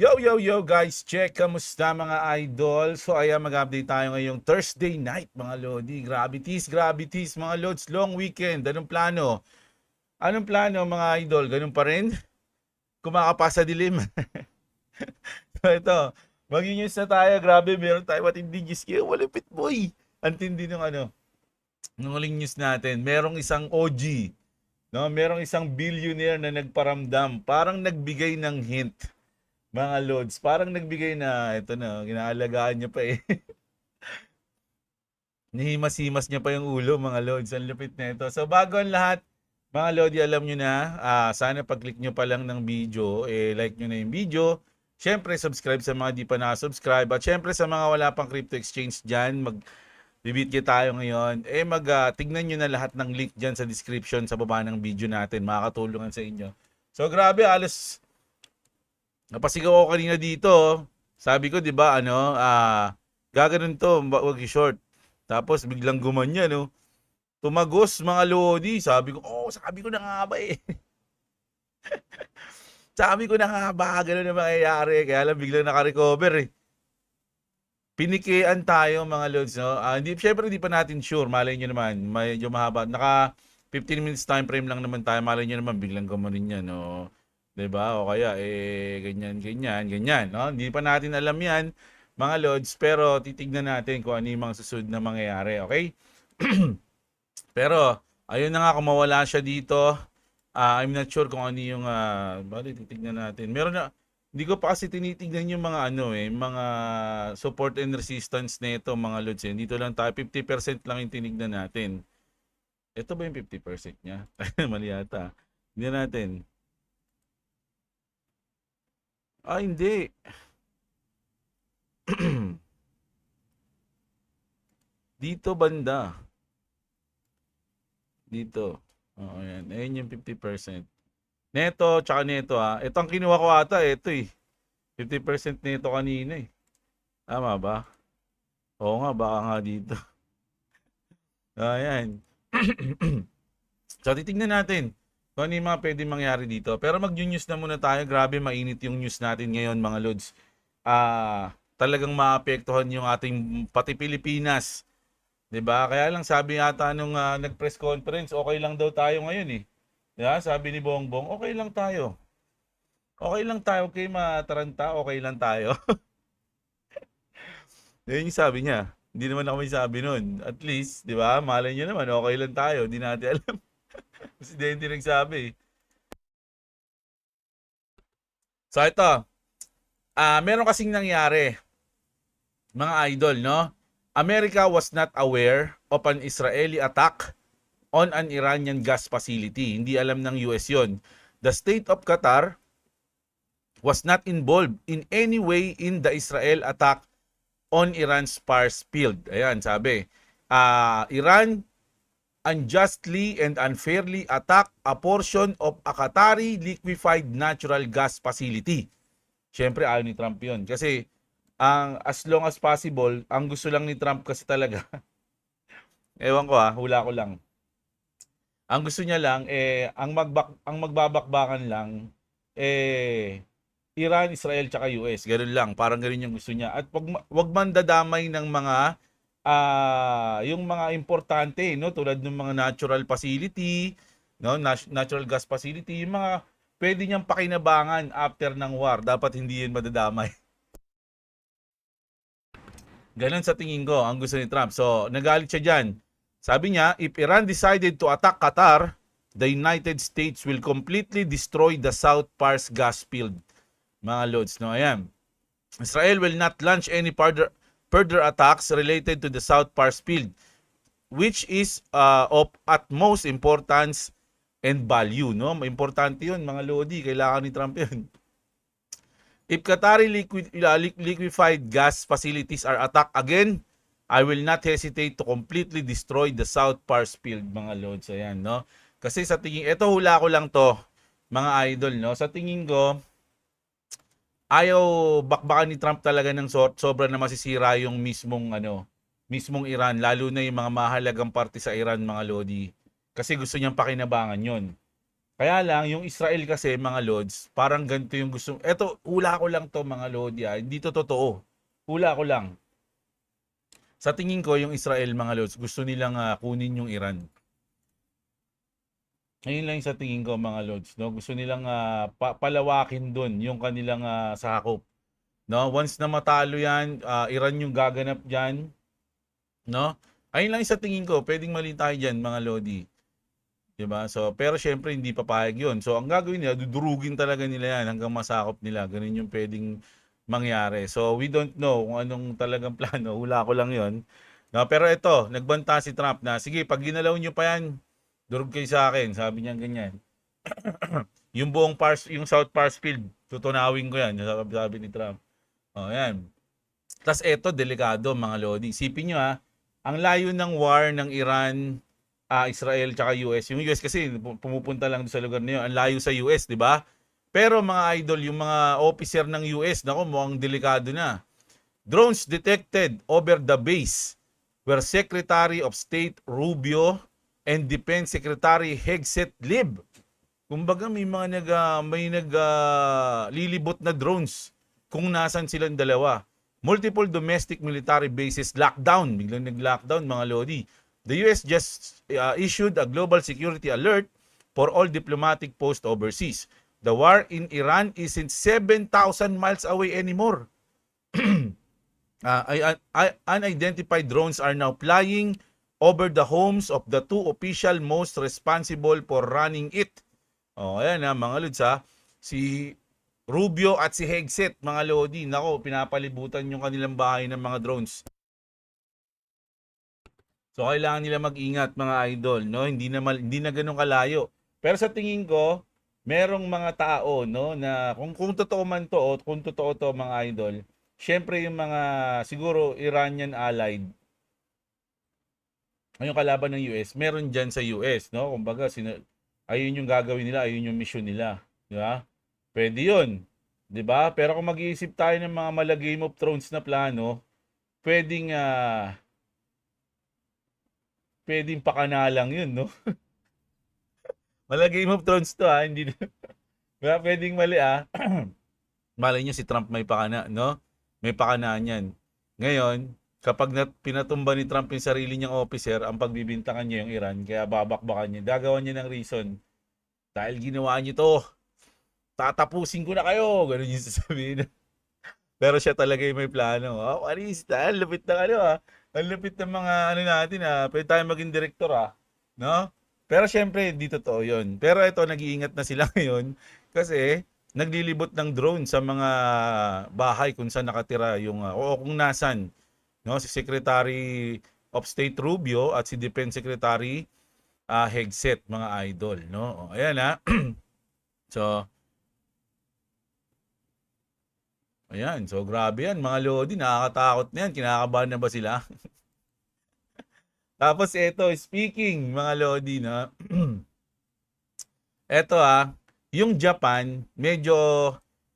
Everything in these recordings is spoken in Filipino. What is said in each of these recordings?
Yo guys, check, kamusta mga idol? So ayan, mag-update tayo ngayong Thursday night mga lodi. Gravities mga lods, long weekend. Anong plano? Anong plano mga idol? Ganun pa rin? Kumakapasa dilim. So ito, mag-news na tayo. Grabe, meron tayo matinding news. Kaya walapit boy. Ang tindi nung nung huling news natin. Merong isang OG, no? Merong isang billionaire na nagparamdam. Parang nagbigay ng hint. Mga lods, parang nagbigay na, ito na, ginaalagaan niya pa eh. Nihimas-himas niya pa yung ulo, mga lods. Ang lupit na ito. So, bago ang lahat, mga lodi, alam nyo na, sana pag-click nyo pa lang ng video, like nyo na yung video. Siyempre, subscribe sa mga di pa na-subscribe. At siyempre, sa mga wala pang crypto exchange dyan, bibitya tayo ngayon. Tignan nyo na lahat ng link dyan sa description sa baba ng video natin. Makakatulungan sa inyo. So, grabe, alas napasigaw ako kanina dito. Sabi ko, 'di ba, gaganon 'to, wag i-short. Tapos biglang gumanyan, no. Tumagos mga lodi. Sabi ko na nga ba eh. Sabi ko na nga ba, ganun na mangyayari. Kaya lang biglang naka-recover eh. Pinikian tayo mga lods, no. Syempre hindi pa natin sure. Malay nyo naman, medyo mahaba. Naka 15 minutes time frame lang naman tayo. Malay nyo naman, biglang gumanon yan, no. 'Di ba? O kaya ganyan, no? Hindi pa natin alam 'yan, mga lods, pero titignan natin kung ano yung mga susunod na mangyayari, okay? Pero ayun na nga, kung mawala siya dito, I'm not sure kung ano yung bali titignan natin. Meron na, hindi ko pa kasi tinitignan yung mga mga support and resistance nito, mga lods. Dito lang tayo, 50% lang yung tinignan natin. Ito ba yung 50% niya? Mali yata. Hindi natin. Hindi. Dito banda. Dito. Oo, yan. Ayun yung 50%. Neto, tsaka neto Ito ang kinuha ko ata, ito eh. 50% neto kanina eh. Tama ba? Oo nga, baka nga dito. Ayan. So, titignan natin kung ano yung mga pwede mangyari dito. Pero mag-news na muna tayo. Grabe, mainit yung news natin ngayon, mga lods. Talagang maapektuhan yung ating pati Pilipinas. 'Di ba? Kaya lang sabi yata nung nag-press conference, okay lang daw tayo ngayon eh. 'Di ba? Sabi ni Bongbong, okay lang tayo. Okay lang tayo, okay mataranta, okay lang tayo. Yun yung sabi niya. Hindi naman ako may sabi nun. At least, 'di ba? Malay niyo naman, okay lang tayo. Hindi natin alam. Presidente nagsabi. So ito, meron kasing nangyari, mga idol, no? America was not aware of an Israeli attack on an Iranian gas facility. Hindi alam ng US yon. The state of Qatar was not involved in any way in the Israel attack on Iran's Pars field. Ayan, sabi. Iran unjustly and unfairly attacked a portion of a Qatari liquefied natural gas facility. Siyempre, ayaw ni Trump yun. Kasi, as long as possible, ang gusto lang ni Trump kasi talaga, ewan ko hula ko lang. Ang gusto niya lang, ang magbabakbakan lang, Iran, Israel, tsaka US. Ganun lang. Parang ganun yung gusto niya. At wag man dadamay ng mga, yung mga importante, no? Tulad ng mga natural facility, no? Natural gas facility, yung mga pwede niyang pakinabangan after ng war. Dapat hindi yun madadamay. Ganun sa tingin ko ang gusto ni Trump. So, nagalit siya dyan. Sabi niya, if Iran decided to attack Qatar, the United States will completely destroy the South Pars gas field. Mga loads, no? Ayan. Israel will not launch any further attacks related to the South Pars field, which is of utmost importance and value, no? Importante yun, mga lodi. Kailangan ni Trump yun. If Qatari liquefied gas facilities are attacked again, I will not hesitate to completely destroy the South Pars field, mga lods. Ayan, no? Kasi sa tingin, ito hula ko lang to, mga idol, no? Sa tingin ko, ayaw bakbakan ni Trump talaga ng sobra na masisira yung mismong Iran, lalo na yung mga mahalagang parte sa Iran, mga lodi. Kasi gusto niyang pakinabangan yon. Kaya lang, yung Israel kasi, mga lods, parang ganito yung gusto. Eto, hula ko lang to mga lodi, hindi to totoo. Hula ko lang. Sa tingin ko, yung Israel, mga lods, gusto nilang kunin yung Iran. Ayun lang yung sa tingin ko, mga lods. No? Gusto nilang palawakin dun yung kanilang sakop. No? Once na matalo yan, Iran yung gaganap dyan. No? Ayun lang yung sa tingin ko. Pwedeng mali tayo dyan, mga lodi. Diba? So, pero syempre hindi papayag 'yun. So, ang gagawin nila, dudurugin talaga nila 'yan hanggang masakop nila. Ganun yung pwedeng mangyari. So, we don't know kung anong talagang plano. Hula ko lang 'yon. No, pero ito, nagbanta si Trump na, sige, pag ginalaw niyo pa 'yan, durog kayo sa akin. Sabi niya ganyan. Yung buong yung South Pars Field, tutunawin ko 'yan, sabi ni Trump. Oh, 'yan. Tas eto, delikado mga lodi. Isipin nyo ang layo ng war ng Iran, Israel tsaka US. Yung US kasi pumupunta lang sa lugar na yun. Ang layo sa US, di ba? Pero mga idol, yung mga officer ng US, nako, mukhang delikado na. Drones detected over the base where Secretary of State Rubio and Defense Secretary Hegseth live. Kumbaga may lilibot na drones kung nasan silang dalawa. Multiple domestic military bases lockdown. Biglang nag-lockdown mga lodi. The US just issued a global security alert for all diplomatic posts overseas. The war in Iran isn't 7,000 miles away anymore. Unidentified drones are now flying over the homes of the two official most responsible for running it. Ayan mga lods si Rubio at si Hegseth, mga lodi, nako, pinapalibutan yung kanilang bahay ng mga drones. So kailangan nila mag-ingat mga idol, no? Hindi na ganoon kalayo. Pero sa tingin ko, merong mga tao, no, na kung totoo man to o kung totoo to mga idol, syempre yung mga siguro Iranian allied, yung kalaban ng US, meron diyan sa US, no? Kumbaga ayun yung gagawin nila, ayun yung mission nila, di ba? Pwede 'yun, 'di ba? Pero kung mag-iisip tayo ng mga mala Game of Thrones na plano, pwedeng pwedeng pakanalang 'yun, no? Mala Game of Thrones 'to hindi na pwedeng mali Malay niyo si Trump may pakana, no? May pakanaan 'yan. Ngayon, kapag pinatumba ni Trump yung sarili niyang officer, ang pagbibintangan niya yung Iran, kaya babakbakan niya. Gagawan niya ng reason. Dahil ginawa niyo to, tatapusin ko na kayo. Ganun yung sasabihin. Pero siya talaga yung may plano. Arista, ang lupit ng Ang lupit ng mga natin Pwede tayo maging direktor No? Pero syempre, hindi totoo yun. Pero ito, nag-iingat na sila ngayon kasi naglilibot ng drone sa mga bahay kung saan nakatira yung, o kung nasan. No? Si Secretary of State Rubio at si Defense Secretary Hegseth, mga idol. No? Ayan So, ayan. So, grabe yan. Mga lodi, nakakatakot na yan. Kinakabahan na ba sila? Tapos, ito, speaking, mga lodi, na eto yung Japan, medyo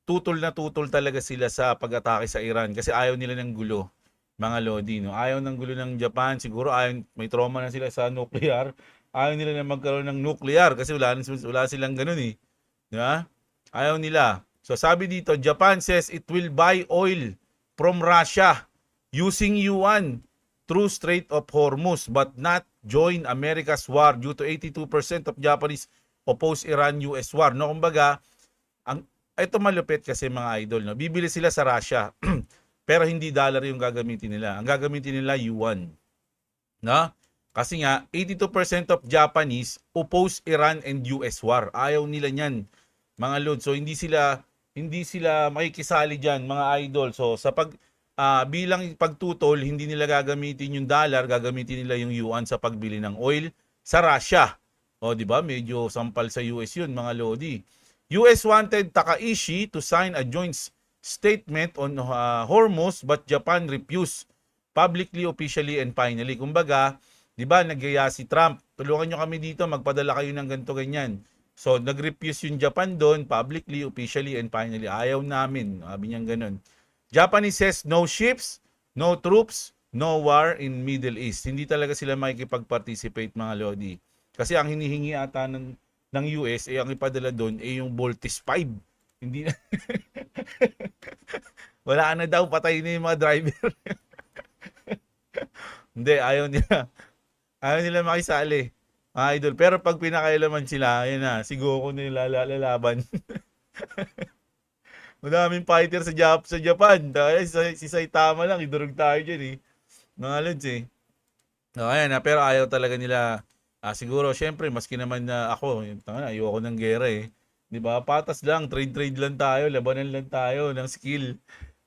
tutol talaga sila sa pag-atake sa Iran kasi ayaw nila ng gulo, mga lodi, no? Ayaw ng gulo ng Japan, siguro may trauma na sila sa nuclear. Ayaw nila na magkaroon ng nuclear kasi wala silang ganun Di ba? Ayaw nila. So sabi dito, Japan says it will buy oil from Russia using yuan through Strait of Hormuz but not join America's war due to 82% of Japanese oppose Iran-US war. No, kumbaga, ito malupit kasi mga idol, no? Bibili sila sa Russia. Pero hindi dollar yung gagamitin nila. Ang gagamitin nila yuan. No? Kasi nga 82% of Japanese oppose Iran and US war. Ayaw nila niyan, mga lord. So hindi sila makikisali diyan, mga idol. So sa bilang pagtutol, hindi nila gagamitin yung dollar, gagamitin nila yung yuan sa pagbili ng oil sa Russia. O di ba? Medyo sampal sa US 'yun, mga lodi. US wanted Takaishi to sign a joint statement on Hormuz but Japan refused publicly, officially and finally. Kumbaga, 'di ba, nagyaya si Trump, tulungan nyo kami dito, magpadala kayo ng ganito ganyan. So, nag-refuse yung Japan doon, publicly, officially, and finally. Ayaw namin. Sabi niya ganun. Japanese says no ships, no troops, no war in Middle East. Hindi talaga sila makikipag-participate, mga lodi. Kasi ang hinihingi ata ng ng US, ang ipadala doon yung Voltes 5. Hindi na, wala na daw, patay na yung mga driver. Hindi, ayaw nila. Ayaw nila makisali. Mga idol. Pero pag pinakailaman sila, ayun na, si Goku na yung lalaban. Madaming fighter sa Japan. Dahil si Saitama lang, idurog tayo dyan eh. Mga lods eh. No, ayan na, pero ayaw talaga nila. Siguro, syempre, maski naman na ako, ayoko ng gera eh. Di ba? Patas lang, trade-trade lang tayo, labanan lang tayo ng skill.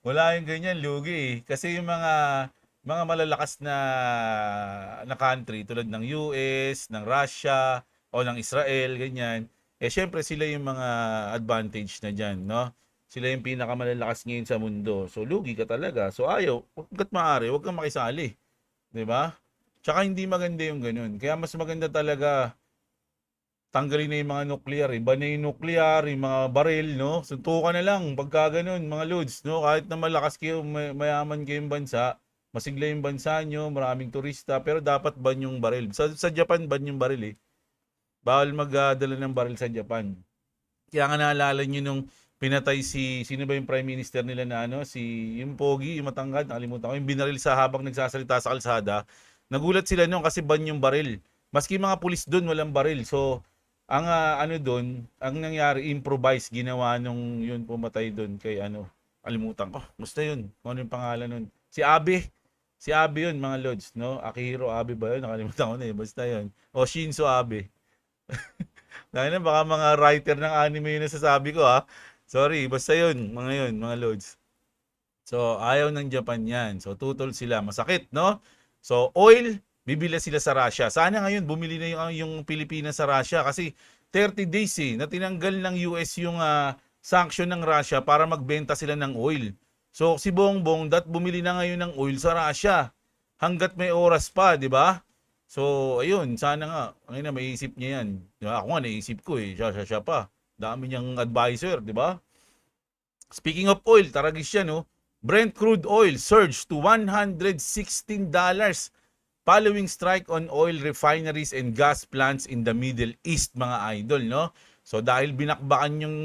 Wala yung ganyan, lugi eh. Kasi yung mga malalakas na country tulad ng US, ng Russia, o ng Israel, ganyan. Syempre sila yung mga advantage na diyan, no? Sila yung pinakamalalakas ngayon sa mundo. So lugi ka talaga. So ayaw, hangga't maaari, huwag kang makisali, 'di ba? Tsaka hindi maganda yung ganun. Kaya mas maganda talaga tanggalin na yung mga nuclear, iba na yung nuclear, yung mga baril, no? Suntukan na lang pagka ganun, mga loads, no? Kahit na malakas kayo, mayaman kayong bansa, masigla yung bansa nyo, maraming turista, pero dapat ban yung baril. Sa Japan, ban yung baril eh. Bawal magdala ng baril sa Japan. Kaya nga naalala nyo nung pinatay sino ba yung prime minister nila na ano, yung Pogi, yung matangkad, nakalimutan ko, yung binaril sa habang nagsasalita sa kalsada. Nagulat sila nung kasi ban yung baril. Maski mga pulis doon, walang baril. So, ang ano doon, ang nangyari, improvise, ginawa nung yun pumatay doon kay ano, kalimutan ko. Basta yun, kung ano yung pangalan nun. Si Abe. Si Abe yun, mga lods, no? Akihiro Abe ba yun? Nakalimutan ko na eh. Basta yun. O Shinzo Abe. Dahil na baka mga writer ng anime yung nasasabi ko ha. Sorry, basta yun, mga loads. So, ayaw ng Japan yan. So, tutol sila. Masakit, no? So, oil, bibili sila sa Russia. Sana ngayon, bumili na yung Pilipinas sa Russia kasi 30 days na tinanggal ng US yung sanction ng Russia para magbenta sila ng oil. So, si Bongbong, bumili na ngayon ng oil sa Russia. Hanggat may oras pa, di ba? So, ayun, sana nga, ngayon na maiisip niya yan. Diba? Ako nga, naisip ko eh, siya pa. Dami niyang advisor, di ba? Speaking of oil, taragis siya, no? Brent crude oil surged to $116 following strike on oil refineries and gas plants in the Middle East, mga idol, no? So, dahil binakbakan yung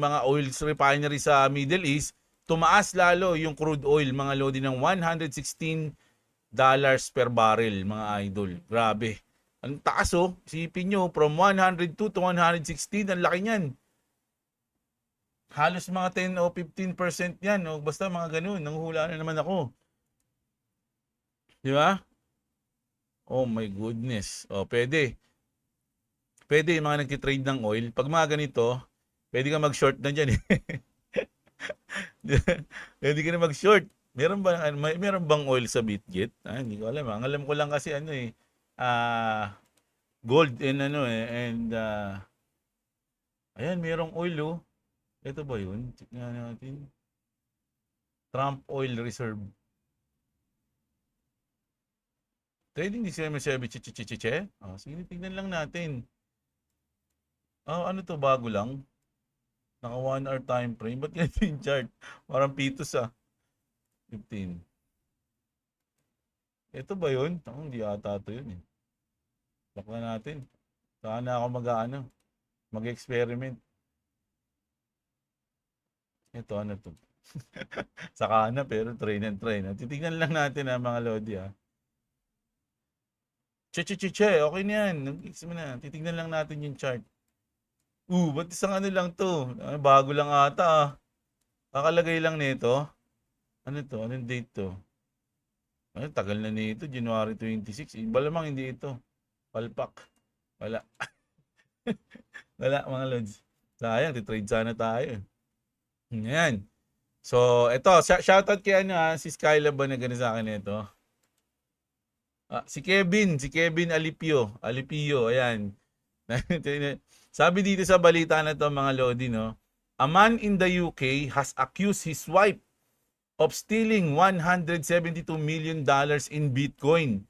mga oil refinery sa Middle East, tumaas lalo yung crude oil, mga lodi ng $116 per barrel, mga idol. Grabe. Ang taas oh. Isipin nyo, from 102 to 116, ang laki niyan. Halos mga 10 o 15% yan. O basta mga ganun. Nanguhula na naman ako. Di ba? Oh my goodness. O, pwede. Pwede yung mga nagtitrade ng oil. Pag mga ganito, pwede ka mag-short na dyan eh. Pwede ka na mag-short. Meron bang oil sa Bitget? Hindi ko alam. Ang alam ko lang kasi ano eh, gold and ano eh, and ayan, merong oil oh. Ito ba yun? Tignan natin. Trump Oil Reserve. Trading December 7, chichichiche. Sige, tignan lang natin. Ano to, bago lang? Naka 1 hour time frame. Ba't ganito yung chart? Parang pitos 15. Ito ba yun? Hindi ata ito yun eh. Lock na natin. Sana ako mag-experiment. Ito, ano to? Saka na, pero train and train. Titignan lang natin mga lodi Che, okay na yan. Nag-fix mo na. Titignan lang natin yung chart. Ba't isang ano lang to? Bago lang ata Kakalagay lang nito. Ano to? Anong date to? Tagal na nito. January 26. Iba lamang hindi ito. Palpak. Wala. Wala mga lods. Sayang, titrade sana tayo. Yan. So, ito, shoutout kay si Skyla ba na gano'n sa akin ito? Si Kevin Alipio, ayan. Sabi dito sa balita na to mga lodi, no? A man in the UK has accused his wife of stealing $172 million in Bitcoin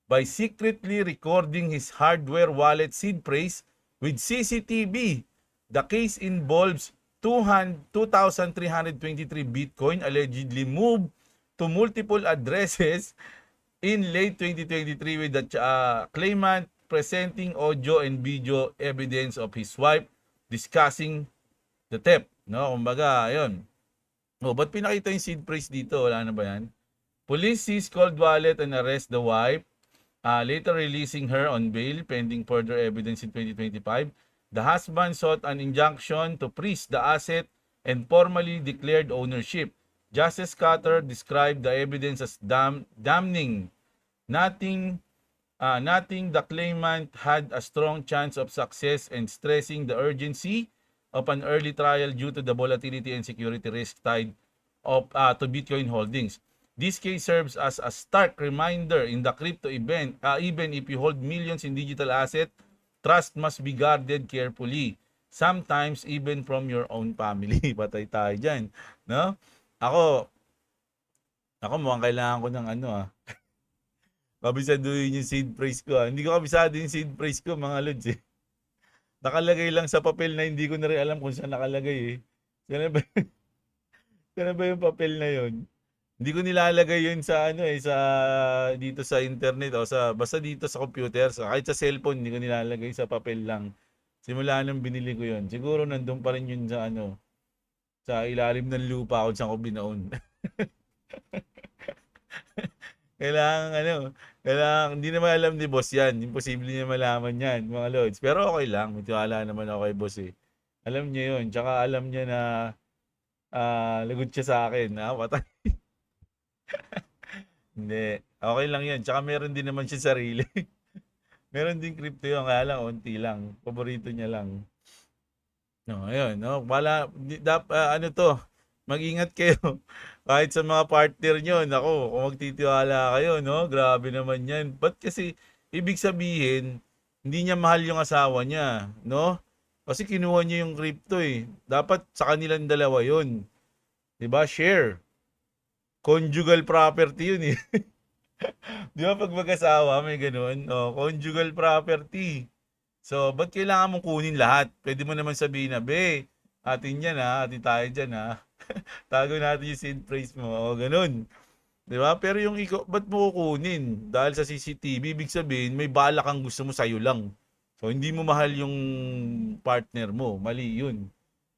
by secretly recording his hardware wallet seed phrase with CCTV. The case involves 2,323 Bitcoin allegedly moved to multiple addresses in late 2023 with the claimant presenting audio and video evidence of his wife discussing the theft. No, kumbaga, ayun. Oh, ba't pinakita yung seed phrase dito? Wala na ba yan? Police seize cold wallet and arrest the wife, later releasing her on bail pending further evidence in 2025. The husband sought an injunction to freeze the asset and formally declared ownership. Justice Carter described the evidence as damning. Nothing the claimant had a strong chance of success and stressing the urgency of an early trial due to the volatility and security risk tied to Bitcoin holdings. This case serves as a stark reminder in the crypto event, even if you hold millions in digital asset, trust must be guarded carefully. Sometimes even from your own family. Patay tayo dyan. No? Ako mukhang kailangan ko ng kabisaduhin yung seed phrase ko. Hindi ko kabisado yung seed phrase ko, mga lods eh. Nakalagay lang sa papel na hindi ko na rin alam kung saan nakalagay eh. Sana ba yung papel na yun? Hindi ko nilalagay yun sa sa dito sa internet o basta dito sa computer, kahit sa cellphone hindi ko nilalagay, sa papel lang. Simula nung binili ko yun. Siguro nandun pa rin yun sa sa ilalim ng lupa kung saan ko binaon. Kailangan hindi naman alam ni boss yan. Imposible niya malaman yan, mga lods. Pero okay lang, may tiwala naman ako kay boss eh. Alam niya yun, tsaka alam niya na lagot siya sa akin. Patay. Hindi. Okay lang yan. Tsaka meron din naman siya sarili. Meron din crypto yun. Kaya lang, unti lang. Paborito niya lang. No, ayun. No? Mag-ingat kayo. Kahit sa mga partner nyo. Nako, kung magtitiwala kayo, no? Grabe naman yan. Ba't kasi, ibig sabihin, hindi niya mahal yung asawa niya. No? Kasi kinuha niya yung crypto eh. Dapat sa kanilang dalawa yun. Diba? Share. Conjugal property yun eh. Di ba pag mag-asawa may ganun? Conjugal property. So, ba't kailangan mong kunin lahat? Pwede mo naman sabihin na, be, atin yan ha, atin tayo dyan ha. Tago natin yung seed phrase mo. Ganun. Di ba? Pero yung ba't mo kukunin? Dahil sa CCTV, ibig sabihin, may balak kang gusto mo sa'yo lang. So, hindi mo mahal yung partner mo. Mali yun.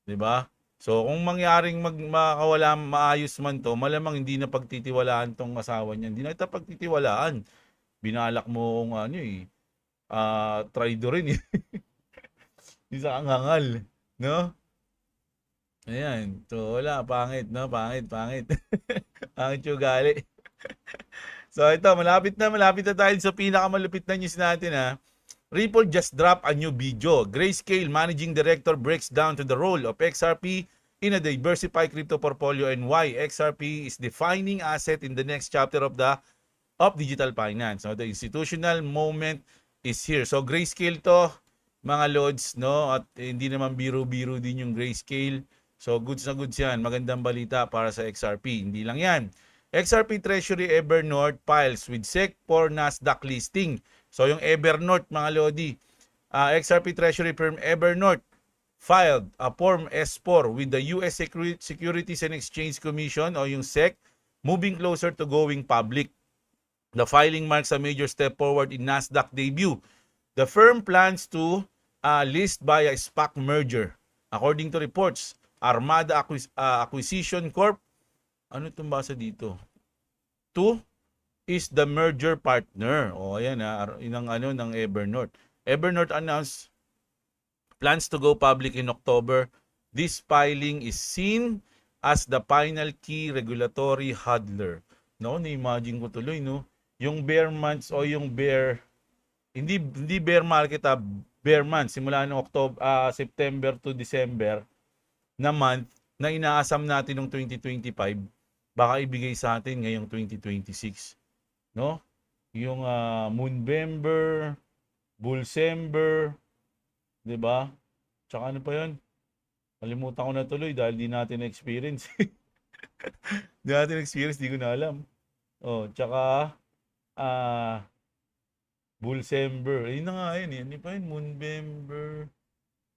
Di ba? So, kung mangyaring makawala maayos man to, malamang hindi na pagtitiwalaan tong asawa niya. Hindi na ito pagtitiwalaan. Binalak mo kung traitor rin eh. Isa kang hangal. No? Ayan. So, wala. Pangit, no? Pangit. Pangit yung gali. So, ito. Malapit na tayo sa pinakamalupit na news natin, ha. Ripple just dropped a new video. Grayscale Managing Director breaks down to the role of XRP in a diversified crypto portfolio and why XRP is defining asset in the next chapter of digital finance. So the institutional moment is here. So Grayscale to, mga lods, no? At hindi naman biro-biro din yung Grayscale. So goods na goods yan. Magandang balita para sa XRP. Hindi lang yan. XRP Treasury Evernorth files with SEC for Nasdaq listing. So yung Evernorth, mga lodi, XRP Treasury firm Evernorth filed a Form S4 with the US Securities and Exchange Commission o yung SEC, moving closer to going public. The filing marks a major step forward in Nasdaq debut. The firm plans to list by a SPAC merger. According to reports, Armada Acquisition Corp. Ano itong basa dito? 2 is the merger partner. Ayan ng Evernorth. Evernorth announced plans to go public in October. This filing is seen as the final key regulatory hurdle. No, na-imagine ko tuloy, no? Yung bear months o yung bear, hindi bear market, bear months, simula ng September to December na month na inaasam natin ng 2025, baka ibigay sa atin ngayong 2026. No? Yung Moonbember, Bullsember, 'di ba? Tsaka ano pa 'yon? Kalimutan ko na tuloy dahil di natin experience. Di ko na alam. Tsaka Bullsember. Ayun na nga yun. Ano pa yun? Moonbember.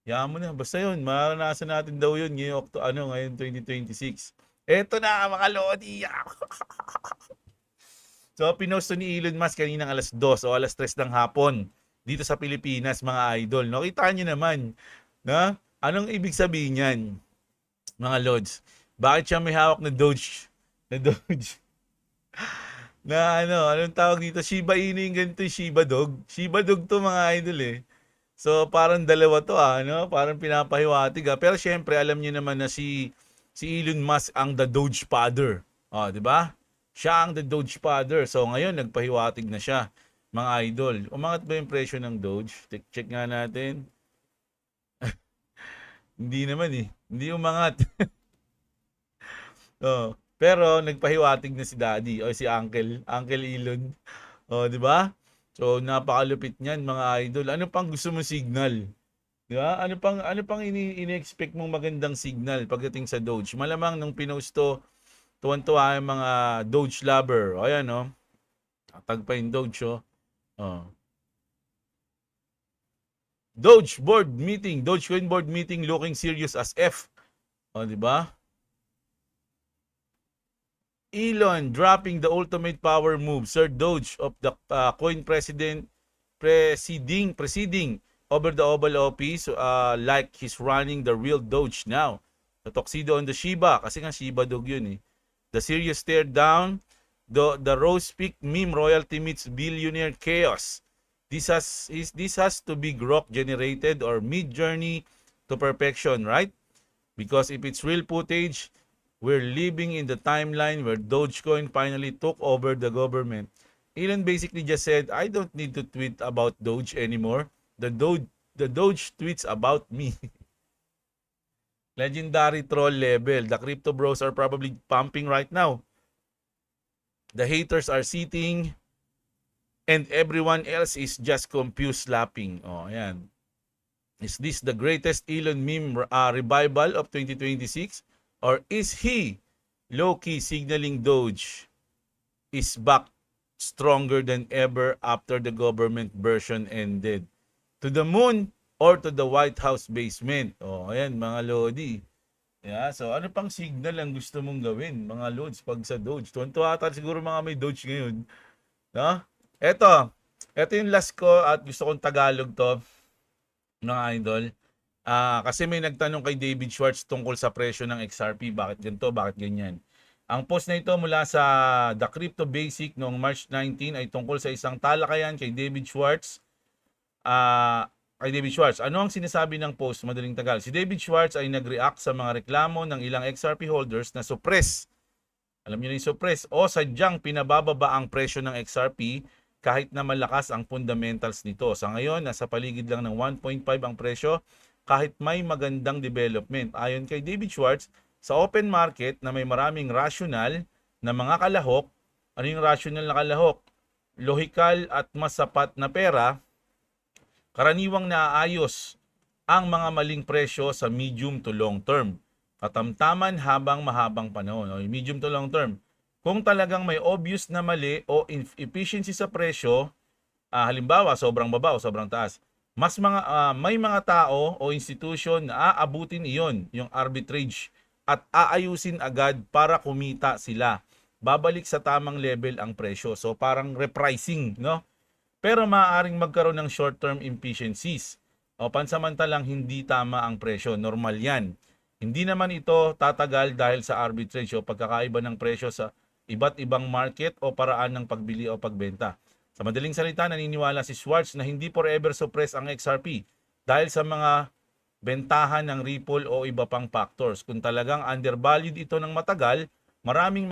Yaman mo na. Basta yun. Maranasan natin daw yun ngayon 2026. Eto na mga lodi. So, pinost ni Elon Musk kaninang alas 2 o alas 3 ng hapon. dito sa Pilipinas, mga idol. No, kita niyo naman, na anong ibig sabihin niyan, mga lods? Bakit siya may hawak na Doge? Na Doge? Na anong tawag dito? Shiba Inu yung ganito, yung Shiba Dog. Shiba Dog to, mga idol eh. So parang dalawa to parang pinapahiwatig Pero syempre alam niyo naman na si Elon Musk ang the Doge father. Oh, 'di ba? Siya ang the Doge father. So ngayon nagpahiwatig na siya, mga idol. Umangat ba yung presyo ng Doge? Check nga natin. Hindi naman eh. Hindi umangat. Oh, pero nagpahiwatig na si Daddy o si Uncle Elon. Oh, 'di ba? So napakalupit niyan, mga idol. Ano pang gusto mo signal? 'Di ba? Ano pang ini-expect mong magandang signal pagdating sa Doge? Malamang nung pinost to, tuwan-tuwa yung mga Doge lover. O ayan, no? Tag pa yung Doge, oh. Oh. Dogecoin board meeting looking serious as F. O, di ba? Elon dropping the ultimate power move. Sir Doge of the coin presiding over the Oval Office like he's running the real Doge now. The tuxedo on the Shiba, kasi nga Shiba Dog yun eh. The serious stare down, the Rose Peak meme royalty meets billionaire chaos. This has to be grok generated or mid-journey to perfection, right? Because if it's real footage, we're living in the timeline where Dogecoin finally took over the government. Elon basically just said, I don't need to tweet about Doge anymore. The Doge tweets about me. Legendary troll level. The crypto bros are probably pumping right now. The haters are sitting and everyone else is just confused laughing. Oh, ayan. Is this the greatest Elon meme revival of 2026? Or is he low-key signaling Doge is back stronger than ever after the government version ended? To the moon or to the White House basement? Oh, ayan, mga Lodi. Yeah, so ano pang signal ang gusto mong gawin, mga Lods, pag sa Doge? Tuwan-tuwa ata siguro mga may Doge ngayon. No? Ito yung last ko at gusto kong Tagalog to, mga idol. Kasi may nagtanong kay David Schwartz tungkol sa presyo ng XRP. Bakit ganito? Bakit ganyan? Ang post na ito mula sa The Crypto Basic noong March 19 ay tungkol sa isang talakayan kay David Schwartz. Ano ang sinasabi ng post? Madaling Tagal. Si David Schwartz ay nag-react sa mga reklamo ng ilang XRP holders na suppress. Alam niyo na yung suppress o sadyang pinabababa ang presyo ng XRP kahit na malakas ang fundamentals nito. Sa ngayon, nasa paligid lang ng 1.5 ang presyo kahit may magandang development. Ayon kay David Schwartz, sa open market na may maraming rational na mga kalahok, ano yung rational na kalahok? Lohikal at mas sapat na pera, karaniwang naaayos ang mga maling presyo sa medium to long term. Katamtaman habang mahabang panahon. O, medium to long term. Kung talagang may obvious na mali o efficiency sa presyo, halimbawa sobrang baba o sobrang taas, may mga tao o institution na aabutin iyon, yung arbitrage, at aayusin agad para kumita sila. Babalik sa tamang level ang presyo. So parang repricing, no? Pero maaaring magkaroon ng short-term inefficiencies o pansamantalang hindi tama ang presyo. Normal yan. Hindi naman ito tatagal dahil sa arbitrage o pagkakaiba ng presyo sa iba't ibang market o paraan ng pagbili o pagbenta. Sa madaling salita, naniniwala si Schwartz na hindi forever suppress ang XRP dahil sa mga bentahan ng Ripple o iba pang factors. Kung talagang undervalued ito ng matagal, maraming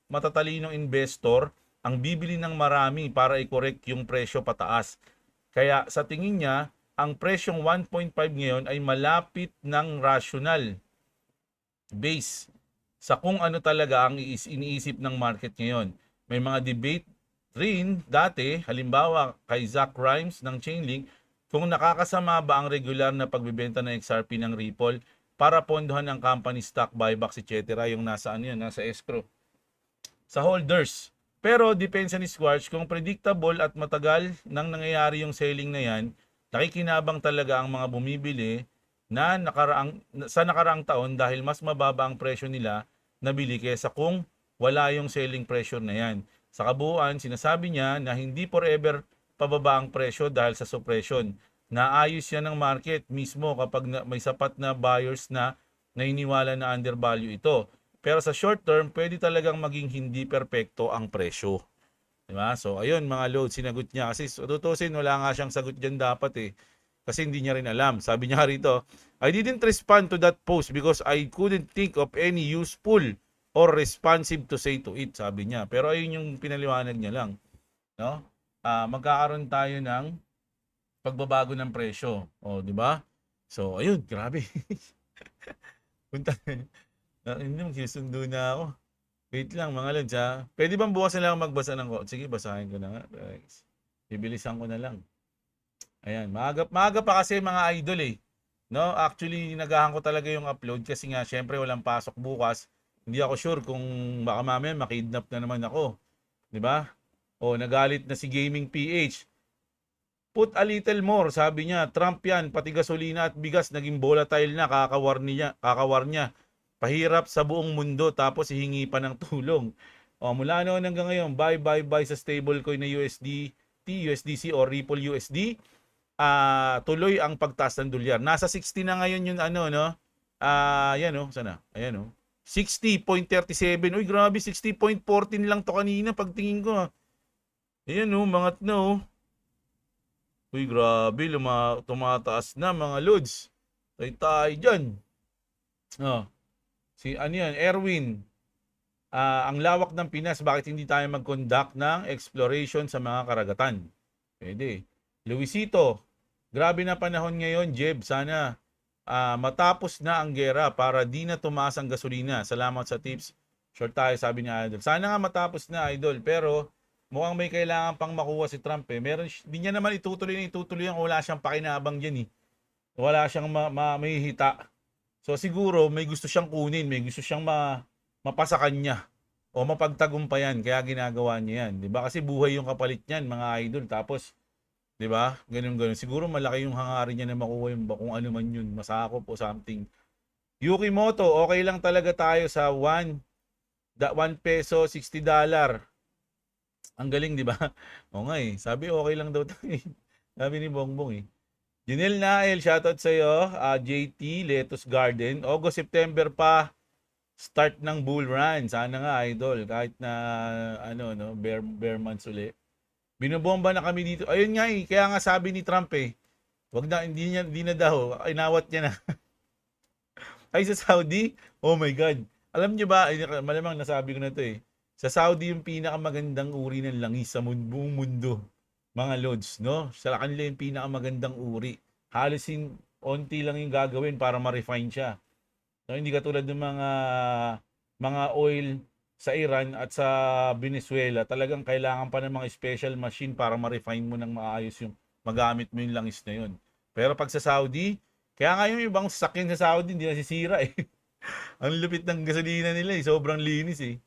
matatalinong investor ang bibili ng marami para i-correct yung presyo pataas. Kaya sa tingin niya, ang presyong 1.5 ngayon ay malapit ng rational base sa kung ano talaga ang iniisip ng market ngayon. May mga debate rin dati, halimbawa kay Zach Grimes ng Chainlink, kung nakakasama ba ang regular na pagbebenta ng XRP ng Ripple para pondohan ng company stock buybacks, etc. Yung nasa nasa escrow sa holders. Pero depensa ni Schwartz, kung predictable at matagal nang nangyayari yung selling na yan, nakikinabang talaga ang mga bumibili na sa nakaraang taon dahil mas mababa ang presyo nila nabili kaysa kung wala yung selling pressure na yan. Sa kabuuan, sinasabi niya na hindi forever pababa ang presyo dahil sa suppression. Naayos yan ng market mismo kapag may sapat na buyers na naniniwala na undervalue ito. Pero sa short term, pwede talagang maging hindi perpekto ang presyo. Diba? So, ayun mga load, sinagot niya. Kasi tutusin, wala nga siyang sagot dyan dapat eh. Kasi hindi niya rin alam. Sabi niya rito, I didn't respond to that post because I couldn't think of any useful or responsive to say to it, sabi niya. Pero ayun yung pinaliwanag niya lang. No? Magkakaroon tayo ng pagbabago ng presyo. O, di ba? So, ayun, grabe. Punta. Hindi, magsusundo na ako. Wait lang mga lods ha. Pwede bang bukas na lang magbasa ng ko? Sige, basahin ko na nga. Bibilisan ko na lang. Ayan, maaga pa kasi mga idol eh. No, actually nagahan ko talaga yung upload kasi nga syempre walang pasok bukas. Hindi ako sure kung baka mamaya makidnap na naman ako. 'Di ba? O nagalit na si Gaming PH. Put a little more, sabi niya. Trump yan, pati gasolina at bigas naging volatile na, kakawar niya. Pahirap sa buong mundo tapos hihingi pa ng tulong. O, mula noon hanggang ngayon, buy sa stablecoin na USDC o Ripple USD. Tuloy ang pagtaas ng dolyar. Nasa 60 na ngayon yung ano, no? Yan oh, sana. Ayan oh. 60.37. Uy, grabe, 60.14 lang to kanina pagtingin ko. Ayan oh, mangat na oh. Uy, grabe, tumataas na mga lods. Tayo dyan. Oh. Ano yan? Erwin. Ang lawak ng Pinas, bakit hindi tayo mag-conduct ng exploration sa mga karagatan? Pwede. Luisito, grabe na panahon ngayon, Jeb. Sana matapos na ang gera para di na tumaas ang gasolina. Salamat sa tips. Short tayo, sabi niya, Idol. Sana nga matapos na, Idol. Pero mukhang may kailangan pang makuha si Trump eh. Di niya naman itutuloy ang wala siyang pakinabang dyan eh. Wala siyang may hita. So siguro may gusto siyang kunin, may gusto siyang mapasa kanya o mapagtagumpayan kaya ginagawa niya yan, 'di ba? Kasi buhay yung kapalit niyan, mga idol. Tapos 'di ba? Ganun. Siguro malaki yung hangarin niya na makuha yung kung ano man yun, masakop o something. Yukimoto, okay lang talaga tayo sa 1 peso $60. Ang galing, 'di ba? O nga eh. Sabi okay lang daw tayo. Sabi ni Bongbong eh. Junel Nael, shoutout sa iyo. JT, Lettuce Garden. August, September pa, start ng bull run. Sana nga, idol. Kahit na, bear months uli. Binobomba na kami dito. Ayun nga eh, kaya nga sabi ni Trump eh, wag na, hindi na daw. Inawat niya na. Ay, sa Saudi? Oh my God. Alam niyo ba, malamang nasabi ko na to eh. Sa Saudi yung pinakamagandang uri ng langis sa buong mundo. Mga lods, no? Sa kanila yung pinakamagandang uri. Halos onti lang yung gagawin para ma-refine siya. So, hindi katulad ng mga oil sa Iran at sa Venezuela. Talagang kailangan pa ng mga special machine para ma-refine mo ng maayos yung magamit mo yung langis na yun. Pero pag sa Saudi, kaya nga yung ibang sasakyan sa Saudi hindi nasisira eh. Ang lupit ng gasolina nila eh. Sobrang linis eh.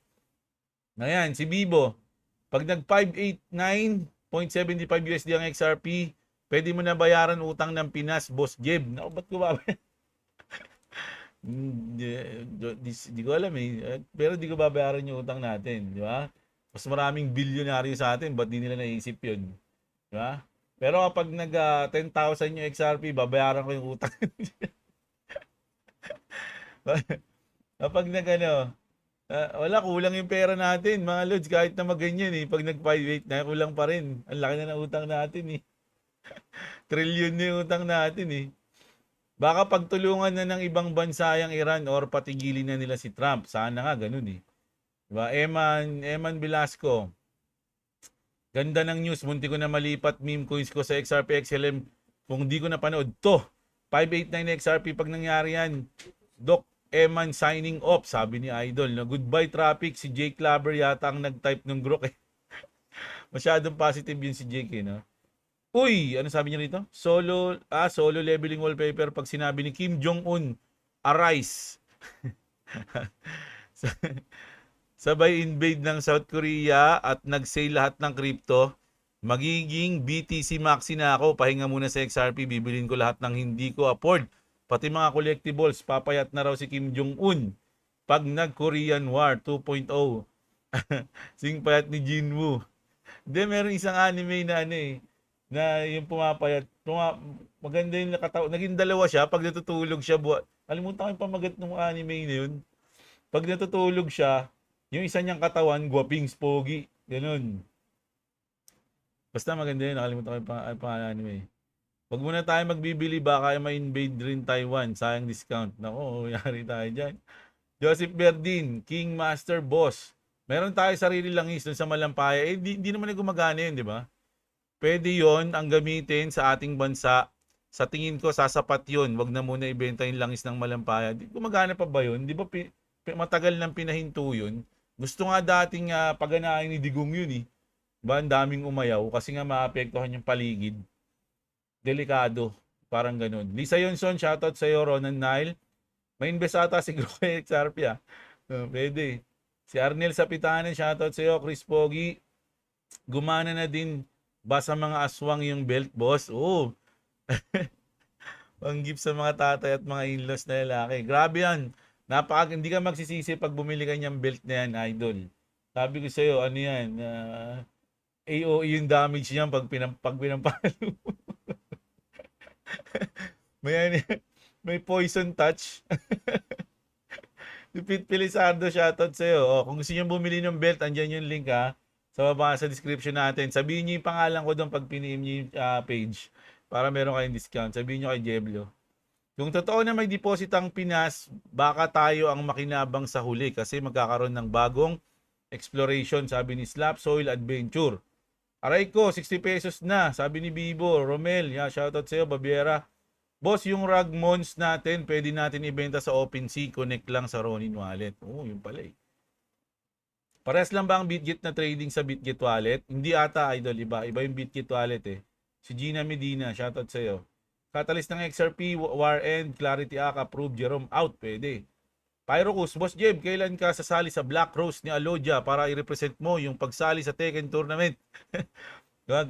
Ayan, si Bibo. Pag nag 589.75 USD ang XRP, pwede mo na bayaran utang ng Pinas, Boss Jeb. Naku, ba't ko ba? Di ko alam eh. Pero di ko babayaran yung utang natin. Di ba? Mas maraming bilyonaryo sa atin, ba't di nila naisip yun? Di ba? Pero kapag nag 10,000 yung XRP, babayaran ko yung utang. Kapag wala, kulang yung pera natin, mga lods, kahit na maganyan eh. Pag nag-5.8 na, kulang pa rin. Ang laki na ng utang natin eh. Trillion na yung utang natin eh. Baka pagtulungan na ng ibang bansa yung Iran or patigilin na nila si Trump. Sana nga, ganun eh. Diba? Eman Velasco. Ganda ng news. Munti ko na malipat meme coins ko sa XRP XLM kung di ko napanood. To, 589 XRP pag nangyari yan. Doc, Eman signing off, sabi ni Idol. No? Goodbye traffic, si Jake Claver yata ang nag-type ng grok eh. Masyadong positive yun si Jake eh, no? Uy, ano sabi niya rito? Solo leveling wallpaper pag sinabi ni Kim Jong-un, arise. Sabay invade ng South Korea at nag-sale lahat ng crypto. Magiging BTC Maxi na ako. Pahinga muna sa XRP. Bibilin ko lahat ng hindi ko afford. Pati mga collectibles, papayat na raw si Kim Jong-un pag nag-Korean War 2.0. Sing payat ni Jinwoo. Hindi, meron isang anime na na yung pumapayat. Maganda yung nakatawa. Naging dalawa siya pag natutulog siya. Kalimutan ko yung pamagat ng anime na yun. Pag natutulog siya, yung isa niyang katawan, guwaping, pogi. Ganun. Basta maganda yun. Nakalimutan ko yung anime. Wag muna tayo magbibili, baka ma-invade rin Taiwan. Sayang discount. Nako, yari tayo dyan. Joseph Berdin, King Master Boss. Meron tayo sarili langis dun sa Malampaya. Eh, di naman na gumagana yun, di ba? Pwede yon ang gamitin sa ating bansa. Sa tingin ko, sasapat yun. Wag na muna ibenta yung langis ng Malampaya. Gumagana pa ba yun? Di ba matagal nang pinahinto yun? Gusto nga dating paganahin ni Digong yun eh. Ba, ang daming umayaw kasi nga maapektuhan yung paligid. Delikado. Parang ganun. Lisa Yonson, shoutout sa'yo. Ronan Nile. May invest ata si Groke XRP ah. Pwede. Si Arnel Sapitanen, shoutout sa'yo. Chris Pogi. Gumana na din ba sa mga aswang yung belt, boss? Oo. Pang gift sa mga tatay at mga in-laws na lalaki. Grabe yan. Hindi ka magsisisi pag bumili ka niyang belt na yan, idol. Sabi ko sa'yo, ano yan? AOE yung damage niyan pag pinampalo. may poison touch. Pete Pilisardo, shoutout sa'yo. Oh, kung gusto niyo bumili ng belt, andyan yung link ha. Sa baba sa description natin. Sabihin niyo yung pangalan ko doon pag piniem niyo yung page para meron kayong discount. Sabihin niyo kay Jeblo. Kung totoo na may deposit ang Pinas, baka tayo ang makinabang sa huli kasi magkakaroon ng bagong exploration, sabi ni Slap Soil Adventure. Aray ko, 60 pesos na, sabi ni Bibo. Romel, shoutout sa'yo, Babiera. Boss, yung rug mons natin, pwede natin ibenta sa OpenSea, connect lang sa Ronin Wallet. Oo, yun pala eh. Parehas lang ba ang Bitget na trading sa Bitget Wallet? Hindi ata, idol, iba. Iba yung Bitget Wallet eh. Si Gina Medina, shoutout sa'yo. Catalyst ng XRP, War End, Clarity Act, approved, Jerome out, pwede. Pyrocus, Boss Jeb, kailan ka sasali sa Black Rose ni Alodia para i-represent mo yung pagsali sa Tekken Tournament?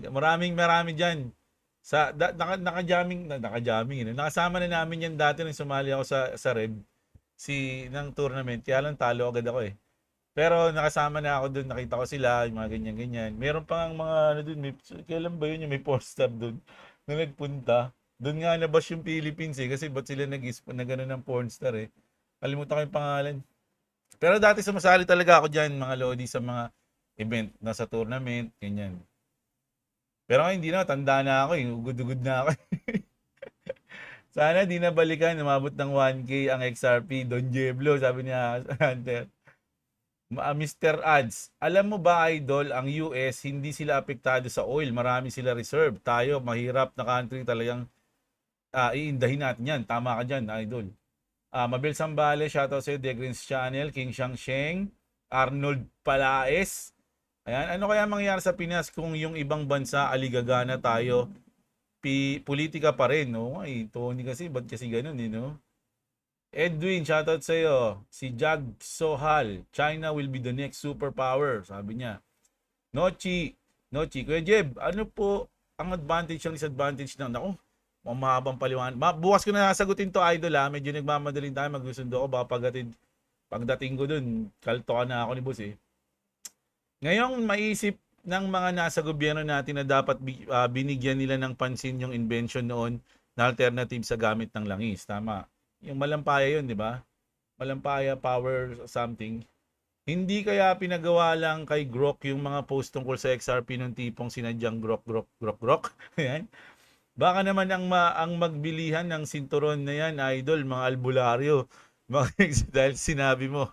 Marami dyan. Naka-jamming. Nakasama na namin yan dati nung sumali ako sa Red ng tournament. Kaya lang talo agad ako eh. Pero nakasama na ako doon, nakita ko sila, yung mga ganyan-ganyan. Meron pa ang mga ano doon, kailan ba yun yung may post stop doon na nagpunta. Doon nga nabas yung Philippines eh, kasi ba't sila na gano'n ng pornstar eh. Kalimutan ko yung pangalan. Pero dati sumasali talaga ako dyan, mga Lodi, sa mga event, nasa tournament, ganyan. Pero ngayon hindi na, tanda na ako eh. Ugod-ugod na ako. Sana di na balikan, umabot ng 1K ang XRP. Don Jeblo, sabi niya, Hunter. Mr. Ads, alam mo ba idol, ang US, hindi sila apektado sa oil. Marami sila reserve. Tayo, mahirap na country talagang iindahin natin yan. Tama ka dyan, idol. Mabel Sambale, shoutout sa The Greens Channel, King Shang Sheng, Arnold Palaes. Ayan, ano kaya mangyayari sa Pinas kung yung ibang bansa aligagana tayo? Politika pa rin, no? Ay, Tony kasi, ba't kasi ganun, no? Edwin, shoutout sa iyo. Si Jag Sohal, China will be the next superpower, sabi niya. Nochi, Kuya Jeb, ano po ang advantage ang disadvantage ng, naku, mahabang paliwanag. Bukas ko na sasagutin to, idol ha. Medyo nagmamadaling tayo, magsusundo ko, baka pagdating ko dun, kalto ka na ako ni boss eh. Ngayong maisip ng mga nasa gobyerno natin na dapat binigyan nila ng pansin yung invention noon na alternative sa gamit ng langis. Tama. Yung malampaya yun, di ba? Malampaya power something. Hindi kaya pinagawa lang kay Grok yung mga post tungkol sa XRP nung tipong sinadyang Grok. Ayan. Baka naman ang magbilihan ng sinturon na yan, idol, mga albularyo. Dahil sinabi mo.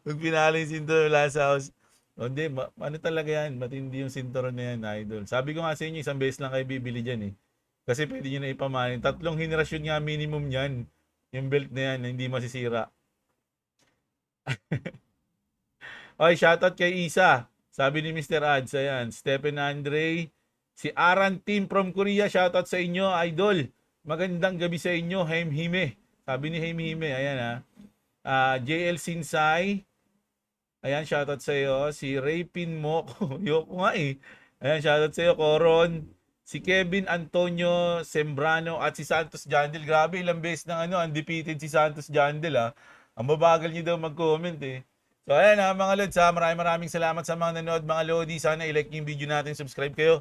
Pag pinalo yung sinturon sa house, hindi, ano talaga yan? Matindi yung sinturon na yan, idol. Sabi ko nga sa inyo, isang beses lang kayo bibili dyan eh. Kasi pwede nyo na ipamanin. 3 henerasyon nga minimum yan. Yung belt na yan, na hindi masisira. Okay, shoutout kay Isa. Sabi ni Mr. Ads, ayan. Stephen Andre. Si Aran Team from Korea, shoutout sa inyo, idol. Magandang gabi sa inyo, Hime. Sabi ni Hime, ayan ha. JL Sinsay. Ayan, shoutout sa iyo. Si Raypin Moko. Yoko nga eh. Ayan, shoutout sa iyo, Coron. Si Kevin Antonio Sembrano at si Santos Jandel. Grabe, ilang beses ng undefeated si Santos Jandel ha. Ang babagal niyo daw mag-comment eh. So ayan mga Lods ha. Maraming salamat sa mga nanood mga Lodi. Sana i-like yung video natin, subscribe kayo.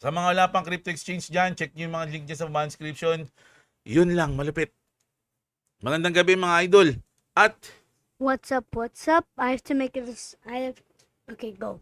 Sa mga wala pang crypto exchange dyan, check nyo yung mga link dyan sa baba description. Yun lang, malupit. Magandang gabi mga idol. At What's up? What's up? I have to make this. Okay, go.